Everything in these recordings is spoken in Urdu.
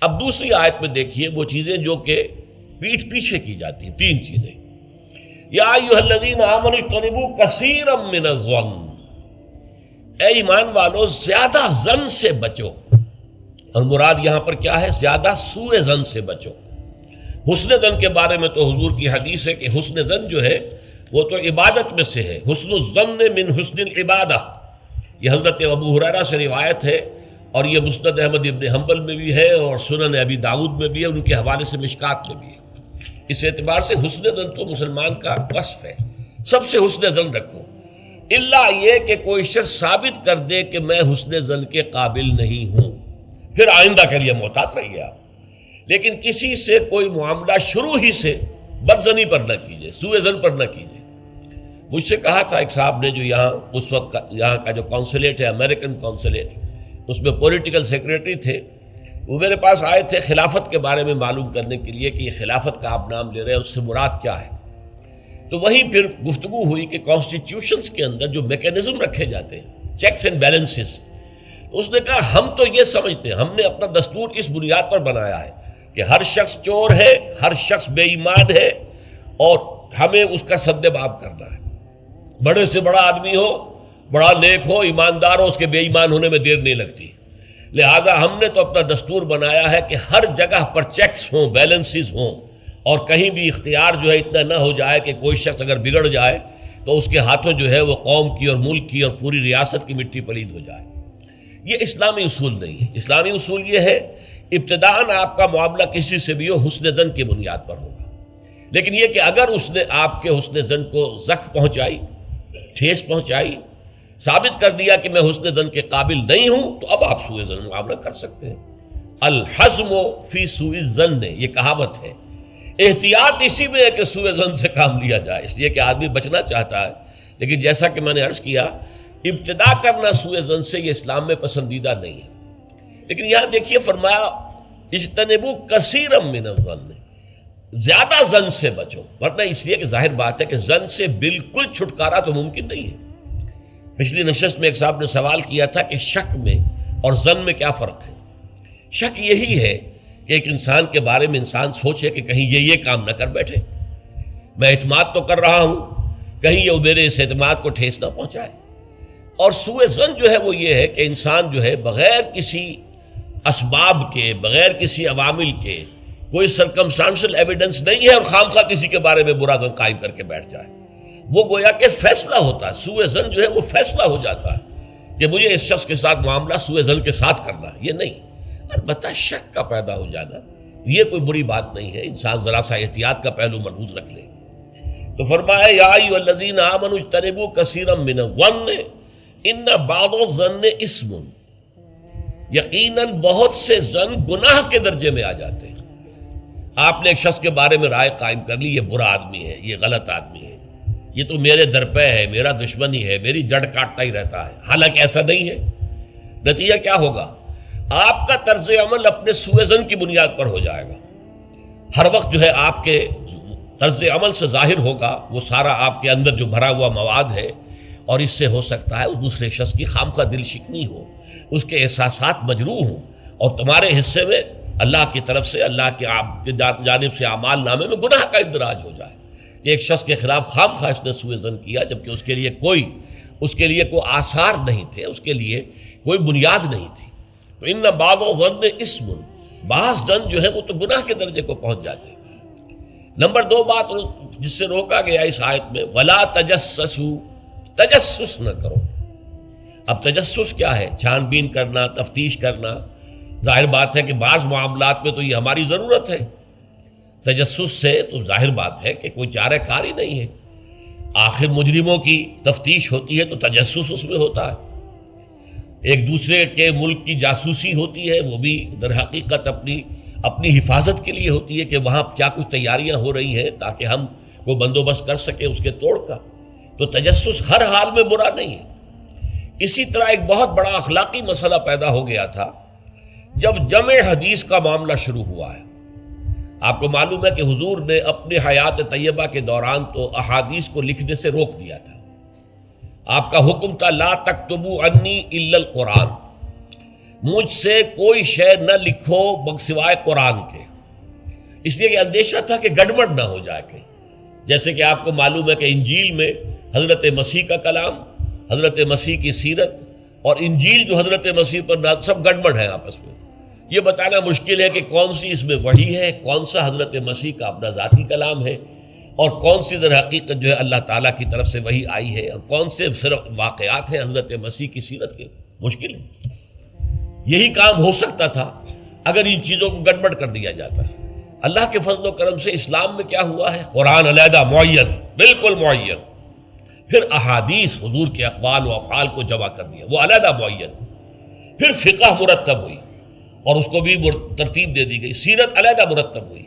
اب دوسری آیت میں دیکھیے وہ چیزیں جو کہ پیٹھ پیچھے کی جاتی ہیں، تین چیزیں. یا ایھا الذین آمنوا اجتنبوا کثیرا من الظن، اے ایمان والو زیادہ ظن سے بچو. اور مراد یہاں پر کیا ہے؟ زیادہ سوء ظن سے بچو. حسن ظن کے بارے میں تو حضور کی حدیث ہے کہ حسن ظن جو ہے وہ تو عبادت میں سے ہے. حسن الظن من حسن العبادہ، یہ حضرت ابو ہریرہ سے روایت ہے، اور یہ مسند احمد ابن حنبل میں بھی ہے اور سنن ابی داؤد میں بھی ہے، ان کے حوالے سے مشکات میں بھی ہے. اس اعتبار سے حسن ظن تو مسلمان کا وصف ہے، سب سے حسن ظن رکھو، الا یہ کہ کوئی شخص ثابت کر دے کہ میں حسن ظن کے قابل نہیں ہوں، پھر آئندہ کے لیے محتاط رہیے آپ. لیکن کسی سے کوئی معاملہ شروع ہی سے بدظنی پر نہ کیجیے، سوء ظن پر نہ کیجیے. مجھ سے کہا تھا ایک صاحب نے جو یہاں اس وقت یہاں کا جو کونسلیٹ ہے، امریکن کونسلیٹ، اس میں پولیٹیکل سیکریٹری تھے، وہ میرے پاس آئے تھے خلافت کے بارے میں معلوم کرنے کے لیے کہ یہ خلافت کا آپ نام لے رہے ہیں، اس سے مراد کیا ہے. تو وہیں پھر گفتگو ہوئی کہ کانسٹیٹیوشنز کے اندر جو میکینزم رکھے جاتے ہیں، چیکس اینڈ بیلنسز، اس نے کہا ہم تو یہ سمجھتے ہیں، ہم نے اپنا دستور اس بنیاد پر بنایا ہے کہ ہر شخص چور ہے، ہر شخص بے ایمان ہے، اور ہمیں اس کا سد باب کرنا ہے. بڑے سے بڑا آدمی ہو، بڑا نیک ہو، ایماندار ہو، اس کے بے ایمان ہونے میں دیر نہیں لگتی. لہذا ہم نے تو اپنا دستور بنایا ہے کہ ہر جگہ پر چیکس ہوں، بیلنسز ہوں، اور کہیں بھی اختیار جو ہے اتنا نہ ہو جائے کہ کوئی شخص اگر بگڑ جائے تو اس کے ہاتھوں جو ہے وہ قوم کی اور ملک کی اور پوری ریاست کی مٹی پلید ہو جائے. یہ اسلامی اصول نہیں ہے. اسلامی اصول یہ ہے ابتداءً آپ کا معاملہ کسی سے بھی ہو حسن ظن کی بنیاد پر ہوگا، لیکن یہ کہ اگر اس نے آپ کے حسن ظن کو زخم پہنچائی، ٹھیس پہنچائی، ثابت کر دیا کہ میں حسن ظن کے قابل نہیں ہوں، تو اب آپ سوء ظن معاملہ کر سکتے ہیں. الحزم فی سوء الظن، یہ کہاوت ہے. احتیاط اسی میں ہے کہ سوء ظن سے کام لیا جائے، اس لیے کہ آدمی بچنا چاہتا ہے، لیکن جیسا کہ میں نے عرض کیا ابتدا کرنا سوء ظن سے یہ اسلام میں پسندیدہ نہیں ہے. لیکن یہاں دیکھیے فرمایا اجتنبوا کثیرا من الظن، زیادہ ظن سے بچو، ورنہ اس لیے کہ ظاہر بات ہے کہ ظن سے بالکل چھٹکارا تو ممکن نہیں ہے. پچھلی نشست میں ایک صاحب نے سوال کیا تھا کہ شک میں اور ظن میں کیا فرق ہے. شک یہی ہے کہ ایک انسان کے بارے میں انسان سوچے کہ کہیں یہ کام نہ کر بیٹھے، میں اعتماد تو کر رہا ہوں، کہیں یہ میرے اس اعتماد کو ٹھیس نہ پہنچائے. اور سوء ظن جو ہے وہ یہ ہے کہ انسان جو ہے بغیر کسی اسباب کے، بغیر کسی عوامل کے، کوئی سرکمسٹانشل ایویڈنس نہیں ہے اور خواہ کسی کے بارے میں برا ظن قائم کر کے بیٹھ جائے. وہ گویا کہ فیصلہ ہوتا ہے. سوء ظن جو ہے وہ فیصلہ ہو جاتا ہے کہ مجھے اس شخص کے ساتھ معاملہ سوء ظن کے ساتھ کرنا ہے، یہ نہیں. البتہ شک کا پیدا ہو جانا یہ کوئی بری بات نہیں ہے، انسان ذرا سا احتیاط کا پہلو مربوط رکھ لے. تو فرمایا یا ایھا الذین آمنوا اجتنبوا کثیرا من الظن ان بعض الظن اثم، یقیناً بہت سے ظن گناہ کے درجے میں آ جاتے ہیں. آپ نے ایک شخص کے بارے میں رائے قائم کر لی، یہ برا آدمی ہے، یہ غلط آدمی ہے، یہ تو میرے درپے ہے، میرا دشمن ہی ہے، میری جڑ کاٹتا ہی رہتا ہے، حالانکہ ایسا نہیں ہے. نتیجہ کیا ہوگا؟ آپ کا طرز عمل اپنے سوء ظن کی بنیاد پر ہو جائے گا. ہر وقت جو ہے آپ کے طرز عمل سے ظاہر ہوگا وہ سارا آپ کے اندر جو بھرا ہوا مواد ہے، اور اس سے ہو سکتا ہے دوسرے شخص کی خامخواہ دل شکنی ہو، اس کے احساسات مجروح ہوں، اور تمہارے حصے میں اللہ کی طرف سے، اللہ کی جانب سے اعمال نامے میں گناہ کا اندراج ہو جائے. ایک شخص کے خلاف خواہ اس نے سوء ظن کیا جبکہ اس کے لیے کوئی آثار نہیں تھے، اس کے لیے کوئی بنیاد نہیں تھی. تو ان بعض الظن اثم، بعض ظن جو ہے وہ تو گناہ کے درجے کو پہنچ جاتے ہیں. نمبر 2 بات جس سے روکا گیا اس آیت میں، ولا تجسسوا، تجسس نہ کرو. اب تجسس کیا ہے؟ چھان بین کرنا، تفتیش کرنا. ظاہر بات ہے کہ بعض معاملات میں تو یہ ہماری ضرورت ہے. تجسس سے تو ظاہر بات ہے کہ کوئی چارہ کار ہی نہیں ہے. آخر مجرموں کی تفتیش ہوتی ہے تو تجسس اس میں ہوتا ہے. ایک دوسرے کے ملک کی جاسوسی ہوتی ہے، وہ بھی در حقیقت اپنی حفاظت کے لیے ہوتی ہے کہ وہاں کیا کچھ تیاریاں ہو رہی ہیں تاکہ ہم کو بندوبست کر سکے اس کے توڑ کا. تو تجسس ہر حال میں برا نہیں ہے. اسی طرح ایک بہت بڑا اخلاقی مسئلہ پیدا ہو گیا تھا جب جمع حدیث کا معاملہ شروع ہوا ہے. آپ کو معلوم ہے کہ حضور نے اپنے حیات طیبہ کے دوران تو احادیث کو لکھنے سے روک دیا تھا. آپ کا حکم تھا لا تکتبوا عنی الا القرآن، مجھ سے کوئی شے نہ لکھو سوائے قرآن کے، اس لیے کہ اندیشہ تھا کہ گڑبڑ نہ ہو جائے کہیں. جیسے کہ آپ کو معلوم ہے کہ انجیل میں حضرت مسیح کا کلام، حضرت مسیح کی سیرت اور انجیل جو حضرت مسیح پر نازل، سب گڑبڑ ہے آپس میں. یہ بتانا مشکل ہے کہ کون سی اس میں وحی ہے، کون سا حضرت مسیح کا اپنا ذاتی کلام ہے، اور کون سی در حقیقت جو ہے اللہ تعالیٰ کی طرف سے وحی آئی ہے، اور کون سے صرف واقعات ہیں حضرت مسیح کی سیرت کے. مشکل ہے. یہی کام ہو سکتا تھا اگر ان چیزوں کو گڑبڑ کر دیا جاتا. اللہ کے فضل و کرم سے اسلام میں کیا ہوا ہے؟ قرآن علیحدہ معین، بالکل معین، پھر احادیث حضور کے اقوال و افعال کو جمع کر دیا، وہ علیحدہ معین، پھر فقہ مرتب ہوئی اور اس کو بھی ترتیب دے دی گئی، سیرت علیحدہ مرتب ہوئی.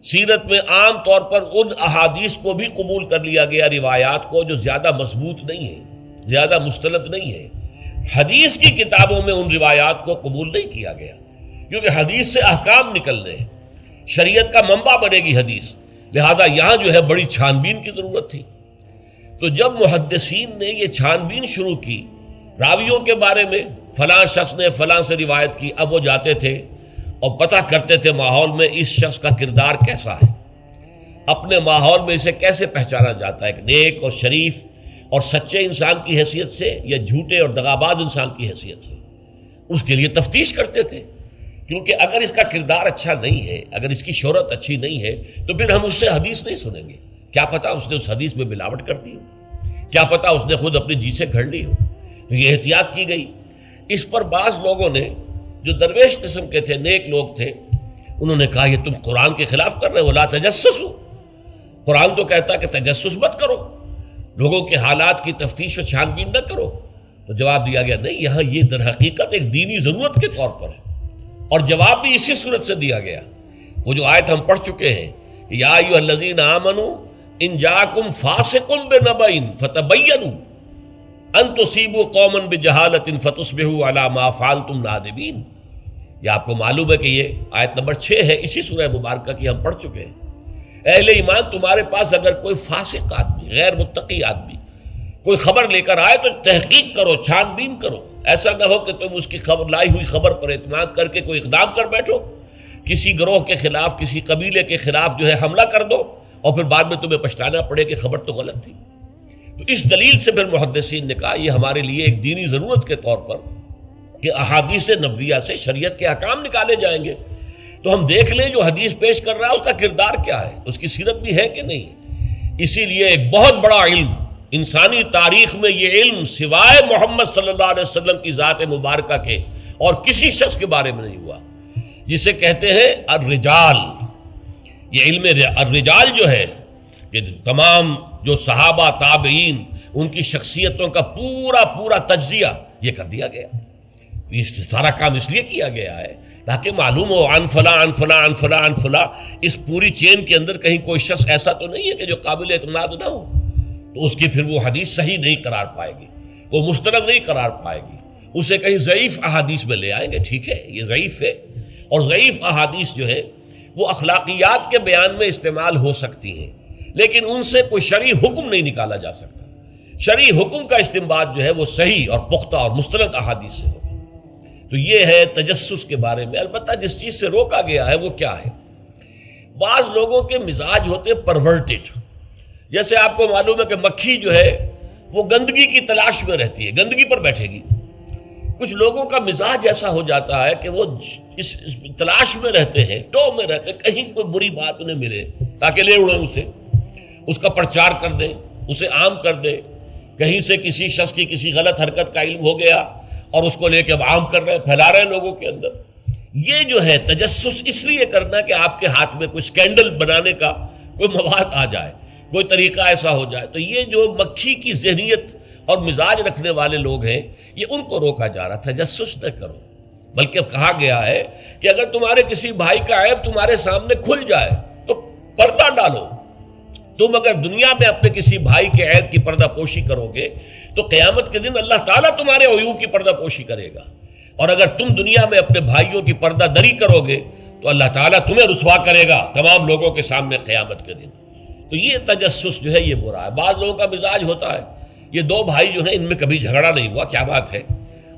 سیرت میں عام طور پر ان احادیث کو بھی قبول کر لیا گیا، روایات کو، جو زیادہ مضبوط نہیں ہے، زیادہ مستند نہیں ہے. حدیث کی کتابوں میں ان روایات کو قبول نہیں کیا گیا، کیونکہ حدیث سے احکام نکلنے ہیں، شریعت کا منبع بنے گی حدیث، لہذا یہاں جو ہے بڑی چھان بین کی ضرورت تھی. تو جب محدثین نے یہ چھان بین شروع کی راویوں کے بارے میں، فلاں شخص نے فلاں سے روایت کی، اب وہ جاتے تھے اور پتہ کرتے تھے ماحول میں اس شخص کا کردار کیسا ہے، اپنے ماحول میں اسے کیسے پہچانا جاتا ہے، ایک نیک اور شریف اور سچے انسان کی حیثیت سے یا جھوٹے اور دغاباز انسان کی حیثیت سے. اس کے لیے تفتیش کرتے تھے، کیونکہ اگر اس کا کردار اچھا نہیں ہے، اگر اس کی شہرت اچھی نہیں ہے، تو پھر ہم اس سے حدیث نہیں سنیں گے. کیا پتہ اس نے اس حدیث میں ملاوٹ کر دی ہو، کیا پتہ اس نے خود اپنی جی سے گھڑ لی ہو. تو یہ احتیاط کی گئی. اس پر بعض لوگوں نے جو درویش قسم کے تھے، نیک لوگ تھے، انہوں نے کہا یہ تم قرآن کے خلاف کر رہے ہو، لا تجسسوا. قرآن تو کہتا ہے کہ تجسس مت کرو، لوگوں کے حالات کی تفتیش و چھان بین نہ کرو. تو جواب دیا گیا نہیں، یہاں یہ در حقیقت ایک دینی ضرورت کے طور پر ہے، اور جواب بھی اسی صورت سے دیا گیا. وہ جو آیت ہم پڑھ چکے ہیں، یا ایھا الذین آمنوا ان جاءکم فاسق بنبأ فتبینوا ان تصیبوا قوما بجہالۃ فتصبحوا علی ما فعلتم نادمین. یہ آپ کو معلوم ہے کہ یہ آیت نمبر 6 ہے اسی سورہ مبارکہ کی، ہم پڑھ چکے ہیں. اہل ایمان، تمہارے پاس اگر کوئی فاسق آدمی، غیر متقی آدمی کوئی خبر لے کر آئے تو تحقیق کرو، چھان بین کرو. ایسا نہ ہو کہ تم اس کی خبر، لائی ہوئی خبر پر اعتماد کر کے کوئی اقدام کر بیٹھو، کسی گروہ کے خلاف، کسی قبیلے کے خلاف جو ہے حملہ کر دو، اور پھر بعد میں تمہیں پچھتانا پڑے کہ خبر تو غلط تھی. تو اس دلیل سے پھر محدثین نے کہا یہ ہمارے لیے ایک دینی ضرورت کے طور پر کہ احادیث نبویہ سے شریعت کے احکام نکالے جائیں گے. تو ہم دیکھ لیں جو حدیث پیش کر رہا ہے اس کا کردار کیا ہے، اس کی سیرت بھی ہے کہ نہیں. اسی لیے ایک بہت بڑا علم انسانی تاریخ میں، یہ علم سوائے محمد صلی اللہ علیہ وسلم کی ذات مبارکہ کے اور کسی شخص کے بارے میں نہیں ہوا، جسے کہتے ہیں الرجال. یہ علم الرجال جو ہے کہ تمام جو صحابہ تابعین، ان کی شخصیتوں کا پورا تجزیہ یہ کر دیا گیا. یہ سارا کام اس لیے کیا گیا ہے تاکہ معلوم ہو عن فلاں عن فلاں عن فلاں عن فلاں. اس پوری چین کے اندر کہیں کوئی شخص ایسا تو نہیں ہے کہ جو قابل اعتماد نہ ہو، تو اس کی پھر وہ حدیث صحیح نہیں قرار پائے گی، وہ مستند نہیں قرار پائے گی. اسے کہیں ضعیف احادیث میں لے آئیں گے. ٹھیک ہے، یہ ضعیف ہے، اور ضعیف احادیث جو ہے وہ اخلاقیات کے بیان میں استعمال ہو سکتی ہیں، لیکن ان سے کوئی شرعی حکم نہیں نکالا جا سکتا. شرعی حکم کا استنباط جو ہے وہ صحیح اور پختہ اور مستند احادیث سے ہوگا. تو یہ ہے تجسس کے بارے میں. البتہ جس چیز سے روکا گیا ہے وہ کیا ہے؟ بعض لوگوں کے مزاج ہوتے پرورٹڈ. جیسے آپ کو معلوم ہے کہ مکھی جو ہے وہ گندگی کی تلاش میں رہتی ہے، گندگی پر بیٹھے گی. کچھ لوگوں کا مزاج ایسا ہو جاتا ہے کہ وہ اس تلاش میں رہتے ہیں، ٹو میں رہتے ہیں، کہیں کوئی بری بات انہیں ملے تاکہ لے اڑیں اسے، اس کا پرچار کر دیں، اسے عام کر دیں. کہیں سے کسی شخص کی کسی غلط حرکت کا علم ہو گیا اور اس کو لے کے اب عام کر رہے ہیں، پھیلا رہے ہیں لوگوں کے اندر. یہ جو ہے تجسس اس لیے کرنا کہ آپ کے ہاتھ میں کوئی سکینڈل بنانے کا کوئی مواد آ جائے، کوئی طریقہ ایسا ہو جائے. تو یہ جو مکھی کی ذہنیت اور مزاج رکھنے والے لوگ ہیں، یہ ان کو روکا جا رہا. تجسس نہ کرو، بلکہ کہا گیا ہے کہ اگر تمہارے کسی بھائی کا عیب تمہارے سامنے کھل جائے تو پردہ ڈالو. تم اگر دنیا میں اپنے کسی بھائی کے عیب کی پردہ پوشی کرو گے تو قیامت کے دن اللہ تعالیٰ تمہارے عیوب کی پردہ پوشی کرے گا. اور اگر تم دنیا میں اپنے بھائیوں کی پردہ دری کرو گے تو اللہ تعالیٰ تمہیں رسوا کرے گا تمام لوگوں کے سامنے قیامت کے دن. تو یہ تجسس جو ہے یہ برا ہے. بعض لوگوں کا مزاج ہوتا ہے، یہ دو بھائی جو ہیں ان میں کبھی جھگڑا نہیں ہوا، کیا بات ہے،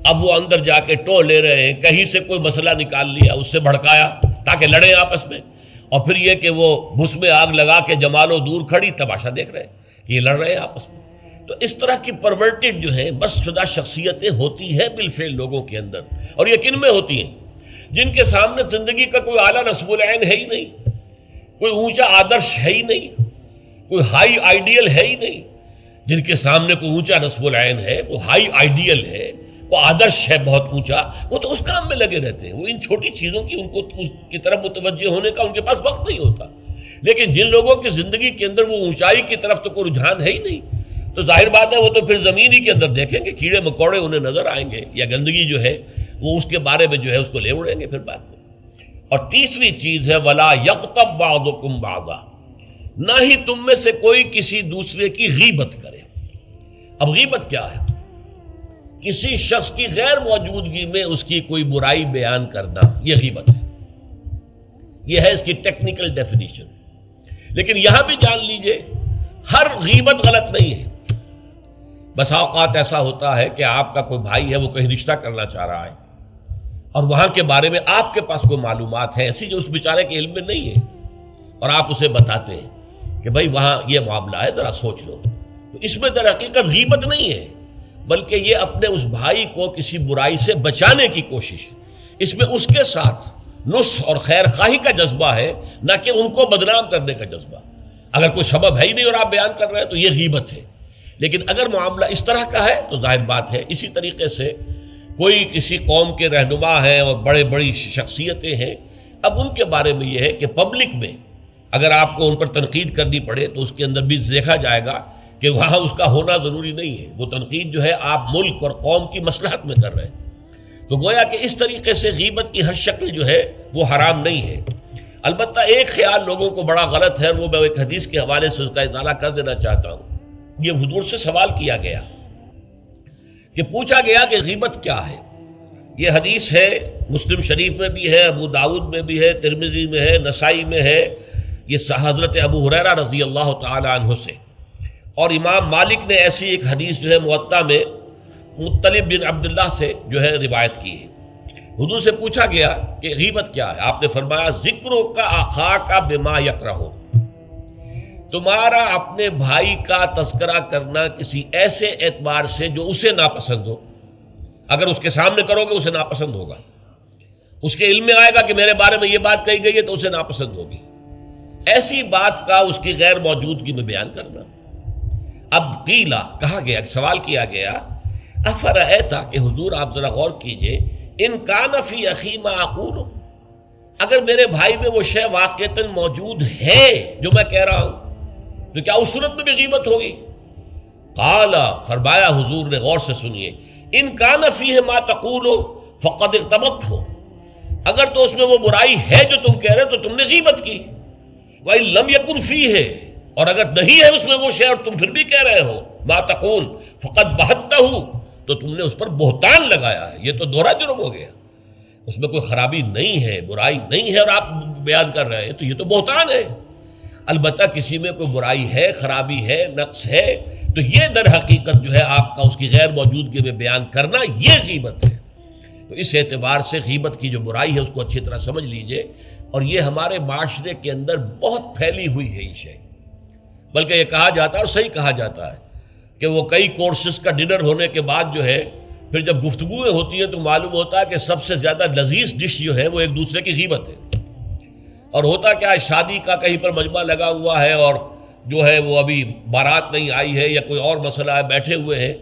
اب وہ اندر جا کے ٹو لے رہے ہیں، کہیں سے کوئی مسئلہ نکال لیا، اس سے بھڑکایا تاکہ لڑیں آپس میں، اور پھر یہ کہ وہ بھس میں آگ لگا کے جمالو دور کھڑی تماشا دیکھ رہے ہیں کہ یہ لڑ رہے ہیں آپس میں۔ تو اس طرح کی پرورٹڈ جو ہے بس شدہ شخصیتیں ہوتی ہیں بالفعل لوگوں کے اندر، اور یہ کن میں ہوتی ہیں؟ جن کے سامنے زندگی کا کوئی اعلیٰ نصب العین ہے ہی نہیں، کوئی اونچا آدرش ہے ہی نہیں، کوئی ہائی آئیڈیل ہے ہی نہیں۔ جن کے سامنے کوئی اونچا نصب العین ہے، وہ ہائی آئیڈیل ہے، وہ آدرش ہے بہت اونچا، وہ تو اس کام میں لگے رہتے ہیں، وہ ان چھوٹی چیزوں کی ان کو اس کی طرف متوجہ ہونے کا ان کے پاس وقت نہیں ہوتا۔ لیکن جن لوگوں کی زندگی کے اندر وہ اونچائی کی طرف تو کوئی رجحان ہے ہی نہیں، تو ظاہر بات ہے وہ تو پھر زمین ہی کے اندر دیکھیں گے، کیڑے مکوڑے انہیں نظر آئیں گے، یا گندگی جو ہے وہ اس کے بارے میں جو ہے اس کو لے اڑیں گے پھر بعد میں۔ اور تیسری چیز ہے وَلَا يَغْتَبْ بَعْضُكُمْ بَعْضًا، نہ ہی تم میں سے کوئی کسی دوسرے کی غیبت کرے۔ اب غیبت کیا ہے؟ کسی شخص کی غیر موجودگی میں اس کی کوئی برائی بیان کرنا، یہ غیبت ہے، یہ ہے اس کی ٹیکنیکل ڈیفینیشن۔ لیکن یہاں بھی جان لیجئے ہر غیبت غلط نہیں ہے۔ بس اوقات ایسا ہوتا ہے کہ آپ کا کوئی بھائی ہے، وہ کہیں رشتہ کرنا چاہ رہا ہے، اور وہاں کے بارے میں آپ کے پاس کوئی معلومات ہیں ایسی جو اس بیچارے کے علم میں نہیں ہے، اور آپ اسے بتاتے ہیں کہ بھائی وہاں یہ معاملہ ہے، ذرا سوچ لو۔ تو اس میں در حقیقت غیبت نہیں ہے، بلکہ یہ اپنے اس بھائی کو کسی برائی سے بچانے کی کوشش ہے۔ اس میں اس کے ساتھ نصح اور خیر خواہی کا جذبہ ہے، نہ کہ ان کو بدنام کرنے کا جذبہ۔ اگر کوئی سبب ہے ہی نہیں اور آپ بیان کر رہے ہیں تو یہ غیبت ہے۔ لیکن اگر معاملہ اس طرح کا ہے تو ظاہر بات ہے اسی طریقے سے کوئی کسی قوم کے رہنما ہیں اور بڑی شخصیتیں ہیں، اب ان کے بارے میں یہ ہے کہ پبلک میں اگر آپ کو ان پر تنقید کرنی پڑے تو اس کے اندر بھی دیکھا جائے گا کہ وہاں اس کا ہونا ضروری نہیں ہے، وہ تنقید جو ہے آپ ملک اور قوم کی مصلحت میں کر رہے ہیں۔ تو گویا کہ اس طریقے سے غیبت کی ہر شکل جو ہے وہ حرام نہیں ہے۔ البتہ ایک خیال لوگوں کو بڑا غلط ہے، وہ میں ایک حدیث کے حوالے سے اس کا اطالہ کر دینا چاہتا ہوں۔ یہ حضور سے سوال کیا گیا کہ پوچھا گیا کہ غیبت کیا ہے۔ یہ حدیث ہے، مسلم شریف میں بھی ہے، ابو داؤد میں بھی ہے، ترمذی میں ہے، نسائی میں ہے، یہ حضرت ابو ہریرہ رضی اللہ تعالی عنہ سے۔ اور امام مالک نے ایسی ایک حدیث جو ہے موطا میں مطلب بن عبداللہ سے جو ہے روایت کی ہے۔ حضور سے پوچھا گیا کہ غیبت کیا ہے، آپ نے فرمایا ذکرو کا اخاک بما یکرہ، تمہارا اپنے بھائی کا تذکرہ کرنا کسی ایسے اعتبار سے جو اسے ناپسند ہو۔ اگر اس کے سامنے کرو گے اسے ناپسند ہوگا، اس کے علم میں آئے گا کہ میرے بارے میں یہ بات کہی گئی ہے تو اسے ناپسند ہوگی۔ ایسی بات کا اس کی غیر موجودگی میں بیان کرنا۔ اب قیلا کہا گیا، سوال کیا گیا، افرأیتا کہ حضور آپ ذرا غور کیجئے، ان کان فی اخی ما اقول، اگر میرے بھائی میں وہ شے واقعتاً موجود ہے جو میں کہہ رہا ہوں تو کیا اس صورت میں بھی غیبت ہوگی؟ قال، فرمایا حضور نے، غور سے سنیے، ان کان فیہ ما تقول فقد اغتبت ہو، اگر تو اس میں وہ برائی ہے جو تم کہہ رہے تو تم نے غیبت کی، وَإِن لَمْ يَكُنْ فِيهِ، اور اگر نہیں ہے اس میں وہ شے اور تم پھر بھی کہہ رہے ہو ما تقول فقد بہتہ، تو تم نے اس پر بہتان لگایا ہے، یہ تو دوہرا جرم ہو گیا۔ اس میں کوئی خرابی نہیں ہے، برائی نہیں ہے اور آپ بیان کر رہے ہیں تو یہ تو بہتان ہے۔ البتہ کسی میں کوئی برائی ہے، خرابی ہے، نقص ہے، تو یہ در حقیقت جو ہے آپ کا اس کی غیر موجودگی میں بیان کرنا یہ غیبت ہے۔ تو اس اعتبار سے غیبت کی جو برائی ہے اس کو اچھی طرح سمجھ لیجئے، اور یہ ہمارے معاشرے کے اندر بہت پھیلی ہوئی ہے یہ شے، بلکہ یہ کہا جاتا ہے اور صحیح کہا جاتا ہے کہ وہ کئی کورسز کا ڈنر ہونے کے بعد جو ہے پھر جب گفتگویں ہوتی ہیں تو معلوم ہوتا ہے کہ سب سے زیادہ لذیذ ڈش جو ہے وہ ایک دوسرے کی غیبت ہے۔ اور ہوتا کیا ہے، شادی کا کہیں پر مجمع لگا ہوا ہے اور جو ہے وہ ابھی بارات نہیں آئی ہے یا کوئی اور مسئلہ ہے، بیٹھے ہوئے ہیں،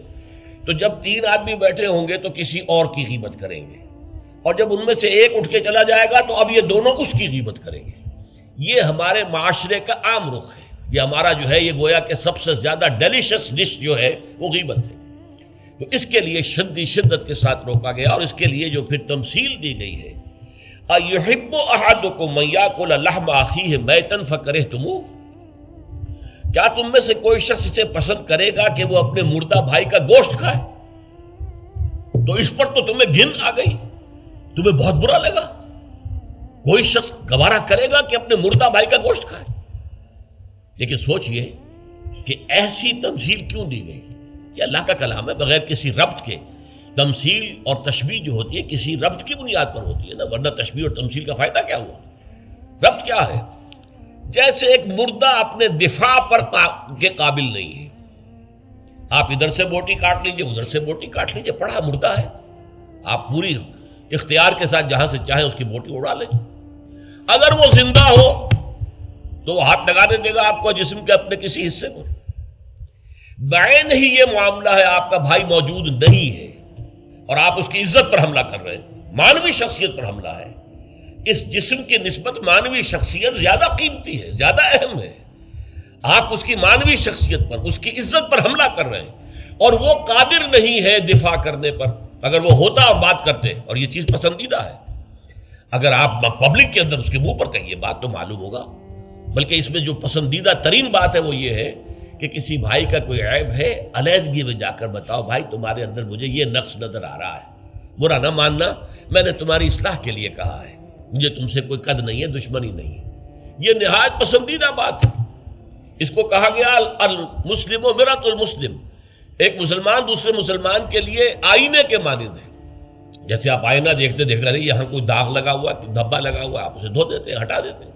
تو جب 3 آدمی بیٹھے ہوں گے تو کسی اور کی غیبت کریں گے، اور جب ان میں سے ایک اٹھ کے چلا جائے گا تو اب یہ دونوں اس کی غیبت کریں گے۔ یہ ہمارے معاشرے کا عام رخ ہے، یہ ہمارا جو ہے یہ گویا کہ سب سے زیادہ ڈیلیشس ڈش جو ہے وہ غیبت ہے۔ تو اس کے لیے شدت کے ساتھ روکا گیا، اور اس کے لیے جو پھر تمثیل دی گئی ہے، اَيُحِبُّ أَحَدُكُم مَّن يَأْكُلَ لَحْمَ أَخِيهِ مَيْتًا فَكَرِهْتُمُوهُ، کیا تم میں سے کوئی شخص اسے پسند کرے گا کہ وہ اپنے مردہ بھائی کا گوشت کھائے؟ تو اس پر تو تمہیں گھن آ گئی، تمہیں بہت برا لگا۔ کوئی شخص گوارا کرے گا کہ اپنے مردہ بھائی کا گوشت کھائے؟ لیکن سوچئے کہ ایسی تمثیل کیوں دی گئی؟ یہ اللہ کا کلام ہے بغیر کسی ربط کے، تمثیل اور تشبیہ جو ہوتی ہے کسی ربط کی بنیاد پر ہوتی ہے نا، ورنہ تشبیہ اور تمثیل کا فائدہ کیا ہوا؟ ربط کیا ہے؟ جیسے ایک مردہ اپنے دفاع پر کے قابل نہیں ہے، آپ ادھر سے بوٹی کاٹ لیجئے، ادھر سے بوٹی کاٹ لیجئے، پڑا مردہ ہے، آپ پوری اختیار کے ساتھ جہاں سے چاہیں اس کی بوٹی اڑا لیں۔ اگر وہ زندہ ہو تو وہ ہاتھ لگانے دے گا آپ کو جسم کے اپنے کسی حصے پر۔ بعین ہی یہ معاملہ ہے، آپ کا بھائی موجود نہیں ہے اور آپ اس کی عزت پر حملہ کر رہے ہیں، مانوی شخصیت پر حملہ ہے۔ اس جسم کی نسبت مانوی شخصیت زیادہ قیمتی ہے، زیادہ اہم ہے۔ آپ اس کی مانوی شخصیت پر، اس کی عزت پر حملہ کر رہے ہیں اور وہ قادر نہیں ہے دفاع کرنے پر۔ اگر وہ ہوتا اور بات کرتے، اور یہ چیز پسندیدہ ہے، اگر آپ پبلک کے اندر اس کے منہ پر کہیے بات تو معلوم ہوگا، بلکہ اس میں جو پسندیدہ ترین بات ہے وہ یہ ہے کہ کسی بھائی کا کوئی عیب ہے، علیحدگی میں جا کر بتاؤ، بھائی تمہارے اندر مجھے یہ نقص نظر آ رہا ہے، برا نہ ماننا، میں نے تمہاری اصلاح کے لیے کہا ہے، مجھے تم سے کوئی قد نہیں ہے، دشمنی نہیں ہے۔ یہ نہایت پسندیدہ بات ہے۔ اس کو کہا گیا المسلم و مرۃ المسلم، ایک مسلمان دوسرے مسلمان کے لیے آئینے کے مانند ہے۔ جیسے آپ آئینہ دیکھتے دیکھتے رہے یہاں کوئی داغ لگا ہوا ہے، دھبا لگا ہوا ہے، آپ اسے دھو دیتے ہیں، ہٹا دیتے ہیں۔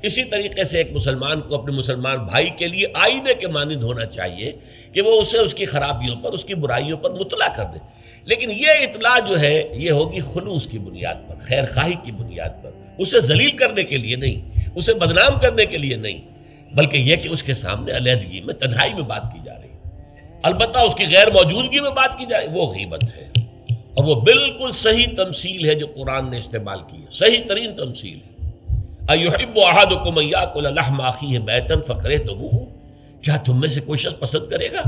اسی طریقے سے ایک مسلمان کو اپنے مسلمان بھائی کے لیے آئینے کے مانند ہونا چاہیے کہ وہ اسے اس کی خرابیوں پر، اس کی برائیوں پر مطلع کر دے، لیکن یہ اطلاع جو ہے یہ ہوگی خلوص کی بنیاد پر، خیر خواہی کی بنیاد پر، اسے ذلیل کرنے کے لیے نہیں، اسے بدنام کرنے کے لیے نہیں، بلکہ یہ کہ اس کے سامنے علیحدگی میں، تنہائی میں بات کی جا رہی ہے۔ البتہ اس کی غیر موجودگی میں بات کی جائے وہ غیبت ہے، اور وہ بالکل صحیح تمثیل ہے جو قرآن نے استعمال کی ہے، صحیح ترین تمثیل ہے۔ اَيُحِبُّ أَحَدُكُمْ أَن يَأْكُلَ لَحْمَ أَخِيهِ مَيْتًا فَكَرِهْتُمُوهُ، کیا تم میں سے کوئی شخص پسند کرے گا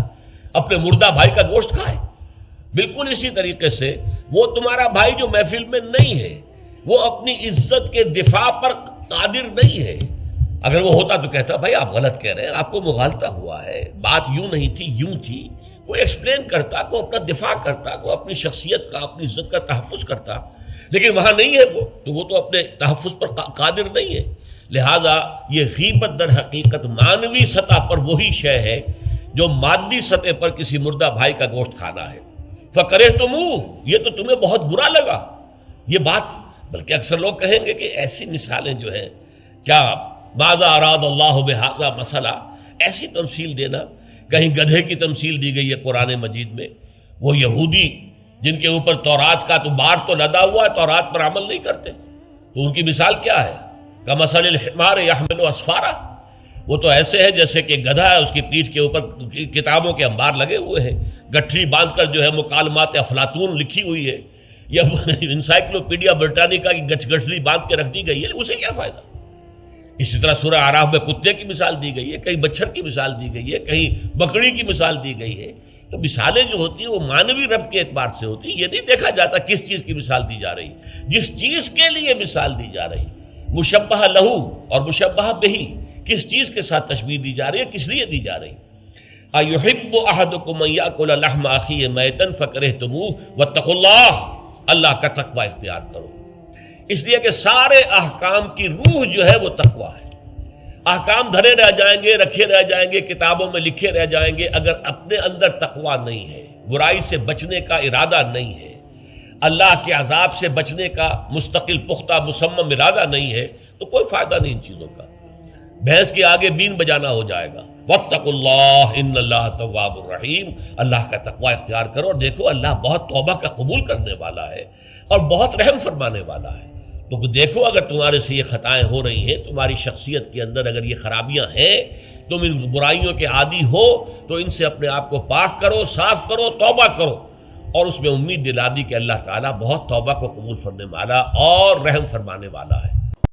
اپنے مردہ بھائی کا گوشت کھائے؟ بالکل اسی طریقے سے وہ تمہارا بھائی جو محفل میں نہیں ہے، وہ اپنی عزت کے دفاع پر قادر نہیں ہے۔ اگر وہ ہوتا تو کہتا بھائی آپ غلط کہہ رہے ہیں، آپ کو مغالطہ ہوا ہے، بات یوں نہیں تھی یوں تھی، کوئی ایکسپلین کرتا، کوئی اپنا دفاع کرتا، کوئی اپنی شخصیت کا، اپنی عزت کا تحفظ کرتا، لیکن وہاں نہیں ہے وہ تو اپنے تحفظ پر قادر نہیں ہے۔ لہذا یہ غیبت در حقیقت مانوی سطح پر وہی شے ہے جو مادی سطح پر کسی مردہ بھائی کا گوشت کھانا ہے۔ فَكَرِهْتُمُوهُ، یہ تو تمہیں بہت برا لگا یہ بات۔ بلکہ اکثر لوگ کہیں گے کہ ایسی مثالیں جو ہیں، کیا ماذا اراد اللہ بہذا مسئلہ، ایسی تمثیل دینا، کہیں گدھے کی تمثیل دی گئی ہے قرآن مجید میں، وہ یہودی جن کے اوپر تورات کا تو بار تو لدا ہوا ہے، تورات پر عمل نہیں کرتے، تو ان کی مثال کیا ہے؟ کمثل الحمار یحمل اسفارا، وہ تو ایسے ہے جیسے کہ گدھا ہے، اس کی پیٹھ کے اوپر کتابوں کے انبار لگے ہوئے ہیں، گٹھری باندھ کر جو ہے مکالمات افلاطون لکھی ہوئی ہے، یا انسائکلوپیڈیا برٹانیکا کی گٹھری باندھ کے رکھ دی گئی ہے، اسے کیا فائدہ؟ اسی طرح سورہ اعراف میں کتے کی مثال دی گئی ہے، کہیں مچھر کی مثال دی گئی ہے، کہیں بکری کی مثال دی گئی ہے۔ تو مثالیں جو ہوتی ہیں وہ مانوی ربط کے اعتبار سے ہوتی ہیں، یہ نہیں دیکھا جاتا کس چیز کی مثال دی جا رہی ہے، جس چیز کے لیے مثال دی جا رہی، مشبہ لہو اور مشبہ بہی، کس چیز کے ساتھ تشبیہ دی جا رہی ہے، کس لیے دی جا رہی ہے۔ اَيُحِبُّ أَحَدُكُمْ أَن يَأْكُلَ لَحْمَ أَخِيهِ مَيْتًا فَكَرِهْتُمُوهُ وَاتَّقُوا اللَّهَ، اللہ کا تقوی اختیار کرو، اس لیے کہ سارے احکام کی روح جو ہے وہ تقوی ہے۔ احکام دھرے رہ جائیں گے، رکھے رہ جائیں گے، کتابوں میں لکھے رہ جائیں گے، اگر اپنے اندر تقوی نہیں ہے، برائی سے بچنے کا ارادہ نہیں ہے، اللہ کے عذاب سے بچنے کا مستقل پختہ مصمم ارادہ نہیں ہے، تو کوئی فائدہ نہیں ان چیزوں کا، بھینس کے آگے بین بجانا ہو جائے گا۔ واتقوا اللہ ان اللہ تواب الرحیم، اللہ کا تقوی اختیار کرو، اور دیکھو اللہ بہت توبہ کا قبول کرنے والا ہے اور بہت رحم فرمانے والا ہے۔ تو دیکھو اگر تمہارے سے یہ خطائیں ہو رہی ہیں، تمہاری شخصیت کے اندر اگر یہ خرابیاں ہیں، تم ان برائیوں کے عادی ہو، تو ان سے اپنے آپ کو پاک کرو، صاف کرو، توبہ کرو، اور اس میں امید دلا دی کہ اللہ تعالیٰ بہت توبہ کو قبول فرمانے والا اور رحم فرمانے والا ہے۔